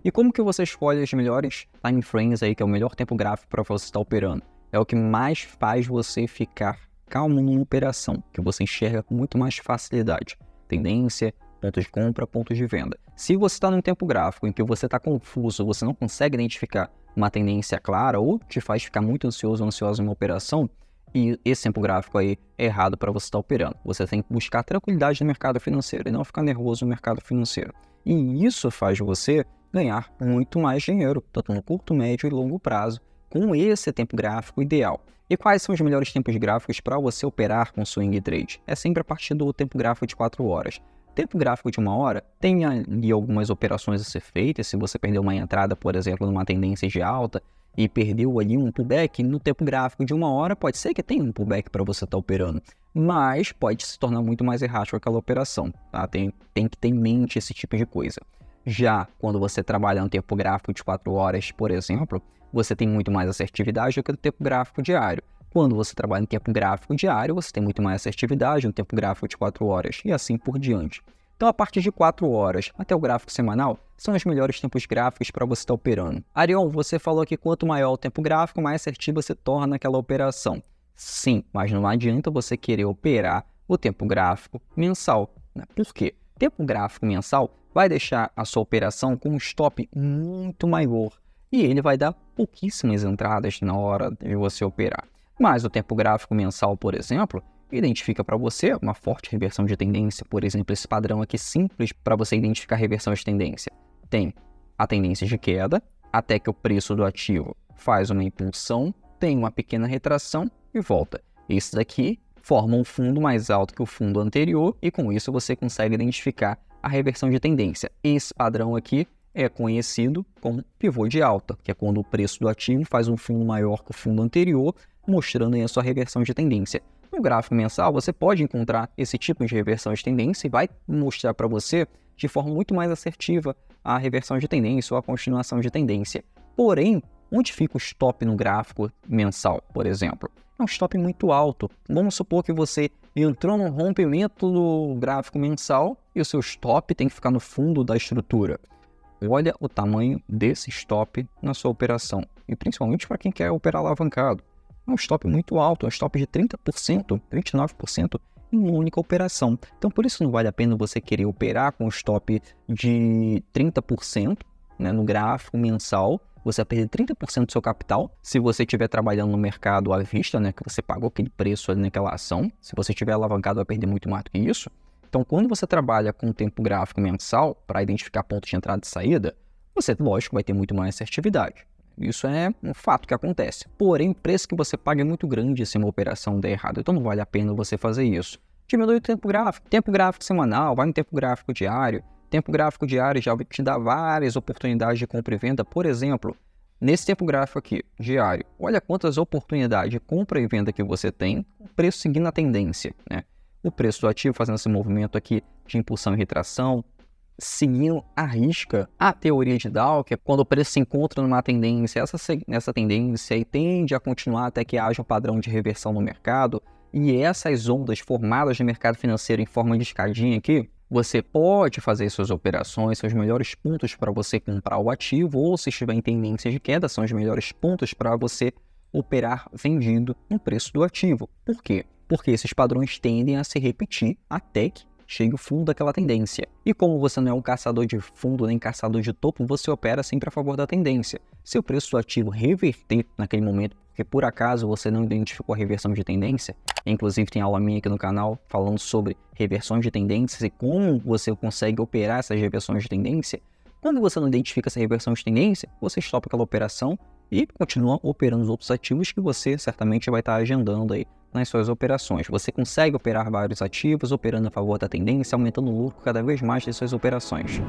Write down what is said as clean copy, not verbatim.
E como que você escolhe as melhores time frames aí, que é o melhor tempo gráfico para você estar operando? É o que mais faz você ficar calmo numa operação, que você enxerga com muito mais facilidade. Tendência, pontos de compra, pontos de venda. Se você está num tempo gráfico em que você está confuso, você não consegue identificar uma tendência clara ou te faz ficar muito ansioso ou ansiosa em uma operação, e esse tempo gráfico aí é errado para você estar operando. Você tem que buscar tranquilidade no mercado financeiro e não ficar nervoso no mercado financeiro. E isso faz você ganhar muito mais dinheiro, tanto no curto, médio e longo prazo, com esse tempo gráfico ideal. E quais são os melhores tempos gráficos para você operar com swing trade? É sempre a partir do tempo gráfico de 4 horas. Tempo gráfico de 1 hora, tem ali algumas operações a ser feitas. Se você perdeu uma entrada, por exemplo, numa tendência de alta e perdeu ali um pullback, no tempo gráfico de 1 hora, pode ser que tenha um pullback para você estar operando, mas pode se tornar muito mais errático aquela operação, tá? Tem que ter em mente esse tipo de coisa. Já quando você trabalha no tempo gráfico de 4 horas, por exemplo, você tem muito mais assertividade do que no tempo gráfico diário. Quando você trabalha no tempo gráfico diário, você tem muito mais assertividade no tempo gráfico de 4 horas e assim por diante. Então, a partir de 4 horas até o gráfico semanal, são os melhores tempos gráficos para você estar operando. Ariel, você falou que quanto maior o tempo gráfico, mais assertivo você torna aquela operação. Sim, mas não adianta você querer operar o tempo gráfico mensal, né? Por quê? Tempo gráfico mensal vai deixar a sua operação com um stop muito maior e ele vai dar pouquíssimas entradas na hora de você operar. Mas o tempo gráfico mensal, por exemplo, identifica para você uma forte reversão de tendência. Por exemplo, esse padrão aqui simples para você identificar a reversão de tendência. Tem a tendência de queda, até que o preço do ativo faz uma impulsão, tem uma pequena retração e volta. Esse daqui forma um fundo mais alto que o fundo anterior e com isso você consegue identificar a reversão de tendência. Esse padrão aqui é conhecido como pivô de alta, que é quando o preço do ativo faz um fundo maior que o fundo anterior, mostrando aí a sua reversão de tendência. No gráfico mensal, você pode encontrar esse tipo de reversão de tendência e vai mostrar para você de forma muito mais assertiva a reversão de tendência ou a continuação de tendência. Porém, onde fica o stop no gráfico mensal, por exemplo? É um stop muito alto. Vamos supor que você entrou num rompimento do gráfico mensal e o seu stop tem que ficar no fundo da estrutura. Olha o tamanho desse stop na sua operação, e principalmente para quem quer operar alavancado. É um stop muito alto, é um stop de 30%, 29% em uma única operação. Então, por isso não vale a pena você querer operar com um stop de 30%, né, no gráfico mensal. Você vai perder 30% do seu capital se você estiver trabalhando no mercado à vista, né, que você pagou aquele preço ali naquela ação. Se você estiver alavancado, vai perder muito mais do que isso. Então, quando você trabalha com tempo gráfico mensal para identificar pontos de entrada e saída, você, lógico, vai ter muito mais assertividade. Isso é um fato que acontece. Porém, o preço que você paga é muito grande se uma operação der errado. Então, não vale a pena você fazer isso. Diminui o tempo gráfico semanal, vai no tempo gráfico diário. Tempo gráfico diário já vai te dar várias oportunidades de compra e venda. Por exemplo, nesse tempo gráfico aqui, diário, olha quantas oportunidades de compra e venda que você tem, o preço seguindo a tendência, né? O preço do ativo fazendo esse movimento aqui de impulsão e retração, seguindo à risca a teoria de Dow, que é quando o preço se encontra numa tendência, essa tendência aí tende a continuar até que haja um padrão de reversão no mercado, e essas ondas formadas no mercado financeiro em forma de escadinha aqui, você pode fazer suas operações, seus melhores pontos para você comprar o ativo, ou se estiver em tendência de queda, são os melhores pontos para você operar vendido no preço do ativo. Por quê? Porque esses padrões tendem a se repetir até que chegue o fundo daquela tendência. E como você não é um caçador de fundo nem caçador de topo, você opera sempre a favor da tendência. Se o preço do ativo reverter naquele momento, porque por acaso você não identificou a reversão de tendência, inclusive tem aula minha aqui no canal falando sobre reversões de tendências e como você consegue operar essas reversões de tendência. Quando você não identifica essa reversão de tendência, você stopa aquela operação e continua operando os outros ativos que você certamente vai estar agendando aí nas suas operações. Você consegue operar vários ativos, operando a favor da tendência, aumentando o lucro cada vez mais das suas operações.